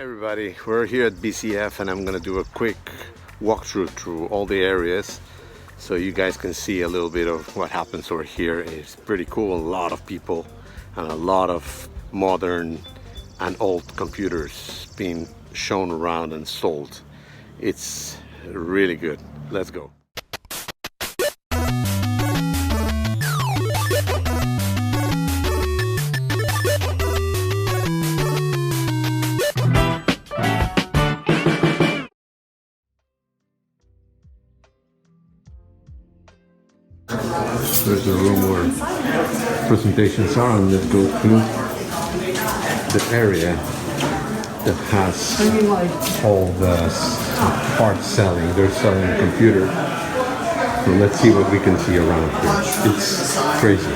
everybody, we're here at VCF and I'm gonna do a quick walkthrough through all the areas so you guys can see a little bit of what happens over here. It's pretty cool, a lot of people and a lot of modern and old computers being shown around and sold. It's really good. Let's go. There's a room where presentations are, and let's go through the area that has all the parts selling. They're selling computers. So let's see what we can see around here. It's crazy.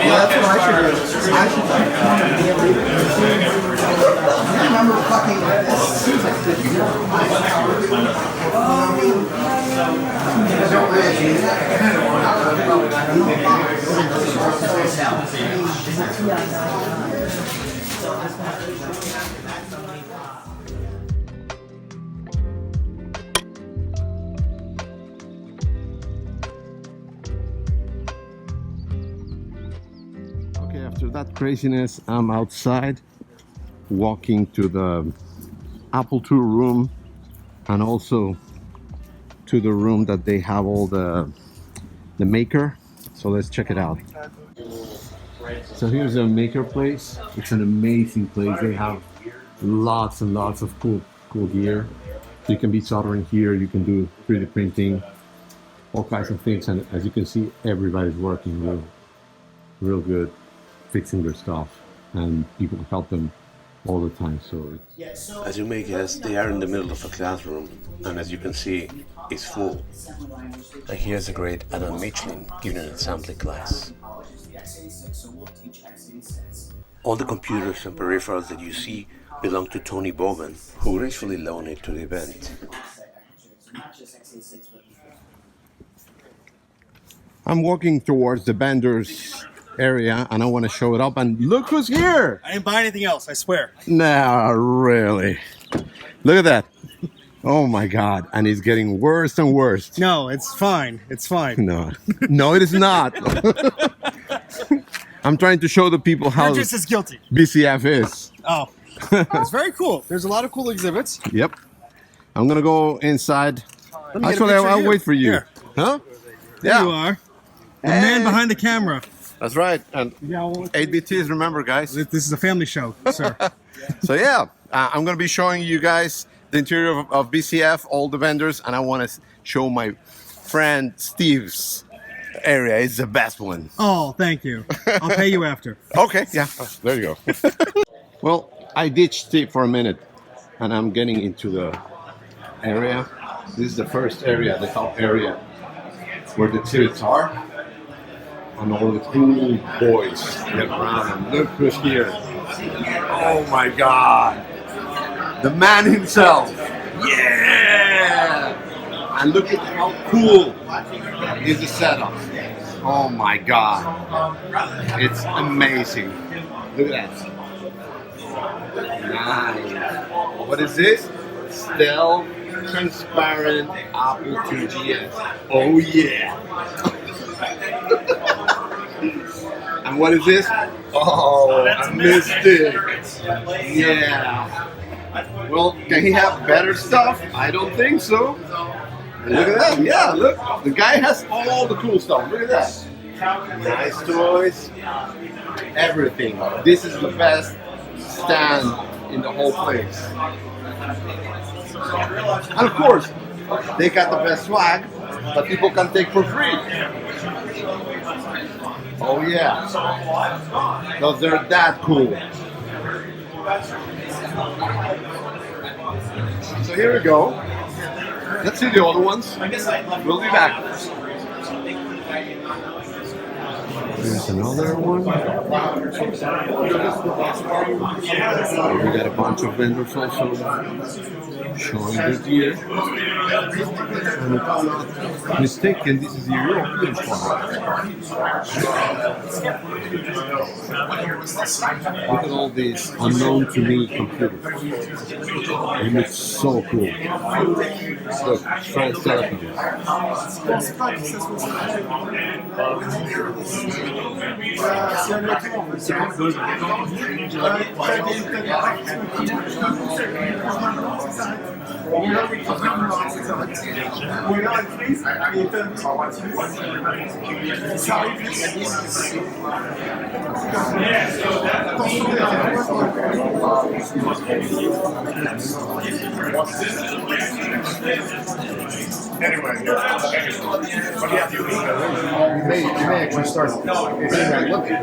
That's what I should do. I remember fucking this. After that craziness, I'm outside walking to the Apple II room and also to the room that they have all the maker. So let's check it out. So here's a maker place. It's an amazing place. They have lots and lots of cool gear. So you can be soldering here, you can do 3D printing, all kinds of things, and as you can see, everybody's working real good, fixing their stuff, and people help them all the time. So as you may guess, they are in the middle of a classroom, and as you can see, it's full. And here's a great Amichlin giving an assembly class. All the computers and peripherals that you see belong to Tony Bogan, who gracefully loaned it to the event. I'm walking towards the vendors area and I want to show it up, and look who's here! I didn't buy anything else, I swear. Nah, really? Look at that. Oh my god, and it's getting worse and worse. No, it's fine. It's fine. No, it is not. I'm trying to show the people how You're just as guilty. VCF is. Oh, it's very cool. There's a lot of cool exhibits. Yep. I'm gonna go inside. Let me Actually, I'll wait for you. Here. Huh? There you are. The man behind the camera. That's right. And 8BTs, remember, guys. This is a family show, sir. So yeah, I'm going to be showing you guys the interior of VCF, all the vendors, and I want to show my friend Steve's area. It's the best one. Oh, thank you. I'll pay you after. Okay, yeah, there you go. Well, I ditched Steve for a minute, and I'm getting into the area. This is the first area, the top area, where the tips are. And all the cool boys get around, and look who's here. Oh my god. The man himself. Yeah! And look at how cool is the setup. Oh my god. It's amazing. Look at that. Nice. What is this? Stealth transparent Apple II GS. Oh yeah. And what is this? Oh, a Mystic. Yeah. Well, can he have better stuff? I don't think so. Look at that. Yeah, look. The guy has all the cool stuff. Look at that. Nice toys. Everything. This is the best stand in the whole place. And of course, they got the best swag that people can take for free. Oh yeah, because they're that cool. So here we go. Let's see the other ones. We'll be back. There's another one. We got a bunch of vendors also. showing the gear. And if I'm not mistaken, this is the European part. Look at all these unknown to me computers. It looks so cool. Look, France Telecom. Anyway, but yeah, you may actually start looking.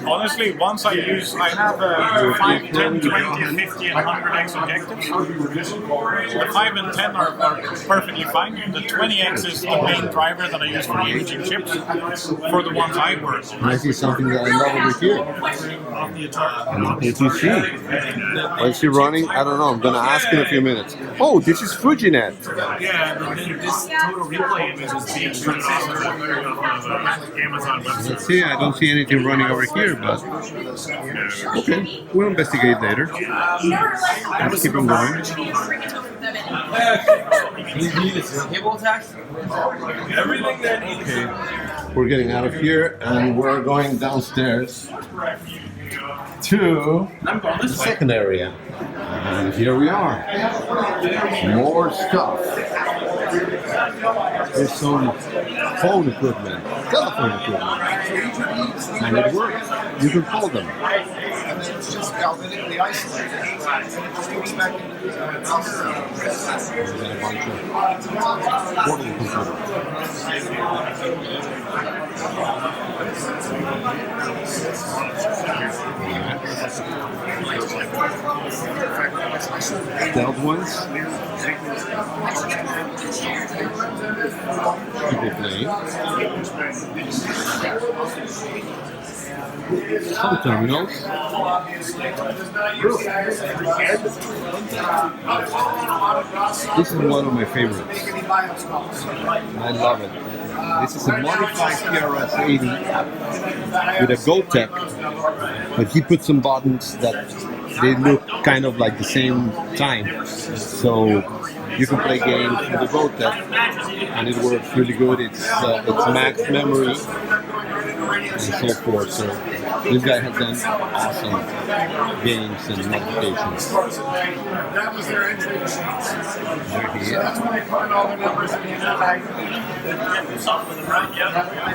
Honestly, once I have 5, 10, 20, 50, and 100x objectives. The 5 and 10 are perfectly fine. The 20x is the main driver that I use for the imaging chips for the ones I work on. I see something that I love over here. ATC. Why is he running? I don't know. I'm going to ask in a few minutes. Oh, this is FujiNet. Yeah, and then this total replay image is being transferred on Amazon website. Let's see, I don't see anything running over here, but okay, we'll investigate later. Let's keep on going. Okay, we're getting out of here and we're going downstairs to the second area. And here we are. More stuff. There's some phone equipment, telephone equipment. And it works. You can call them. And then it's just galvanically isolated. And it just goes back into the There's a bunch of portable computers. Stealth ones. People playing. Some terminals. This is one of my favorites. I love it. This is a modified PRS-80 with a GoTech, but he put some buttons that they look kind of like the same time. So you can play games with the GoTech, and it works really good. It's max memory and so forth. So this guy has done awesome games and modifications. That was their entry machines. There he is. That's when they put all the numbers in the inside. I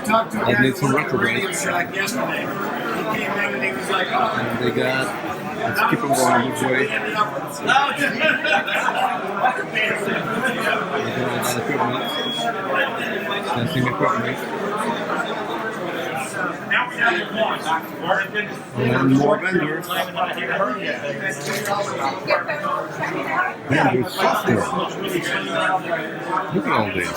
talked to a I guy made some who retrograde. radio shack yesterday. He came in and he was like, oh. And they got, let's keep on going this way. They got equipment, sensing equipment. And then more vendors. Vendor software. Look at all this.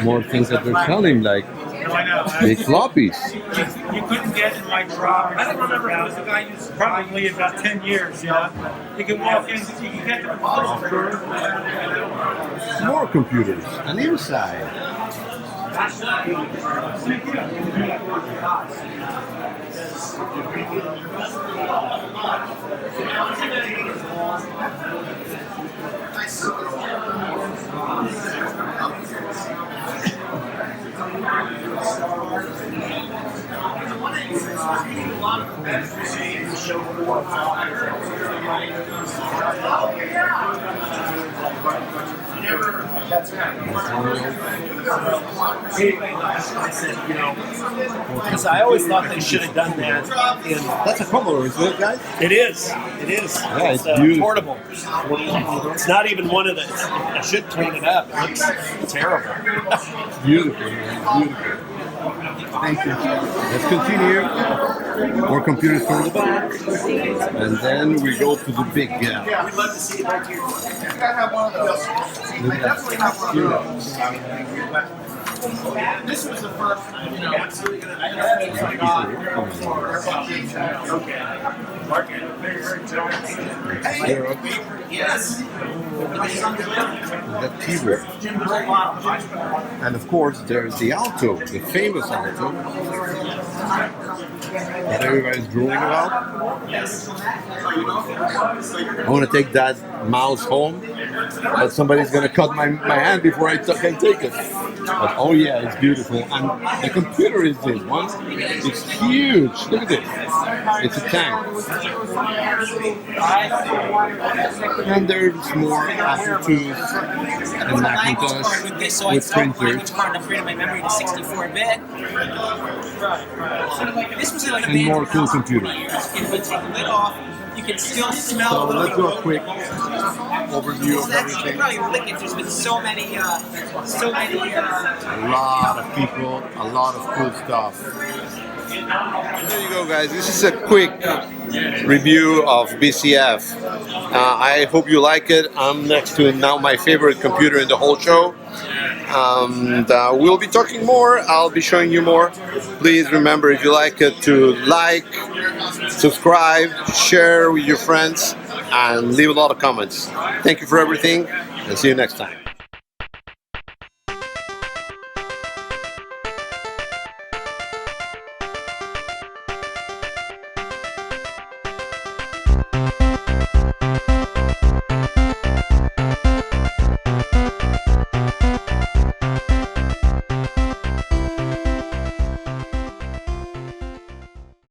More things that they're selling, like big floppies. You couldn't get in my drawer. I don't remember if it was the guy who's probably about 10 years, yeah. You can walk in, you can get the More computers. And inside. Because I always thought they should have done that. That's a Commodore, isn't it, guys? It is. It is. Yeah, it's beautiful. Portable. It's not even one of the. I should clean it up. It looks terrible. Beautiful, man. Beautiful. Thank you. Let's continue. More computers from the back. And then we go to the big gap. We'd love to see it right here. You gotta have one of those. I definitely have one of those. This was the first, interface I got Yes. That keyboard. And of course, there's the alto, the famous alto that everybody's drooling about. I want to take that mouse home, but somebody's going to cut my hand before I can take it. But oh yeah, it's beautiful. And the computer is this one. It's huge. Look at this. It's a tank. And there's more Apple IIs and Macintosh with printers. And more cool computers. You can still smell. So let's do a quick overview of everything. There's been so many. A lot of people, a lot of cool stuff. There you go, guys. This is a quick review of VCF. I hope you like it. I'm next to now my favorite computer in the whole show. We'll be talking more. I'll be showing you more. Please remember, if you like it, to like, subscribe, share with your friends, and leave a lot of comments. Thank you for everything, and see you next time.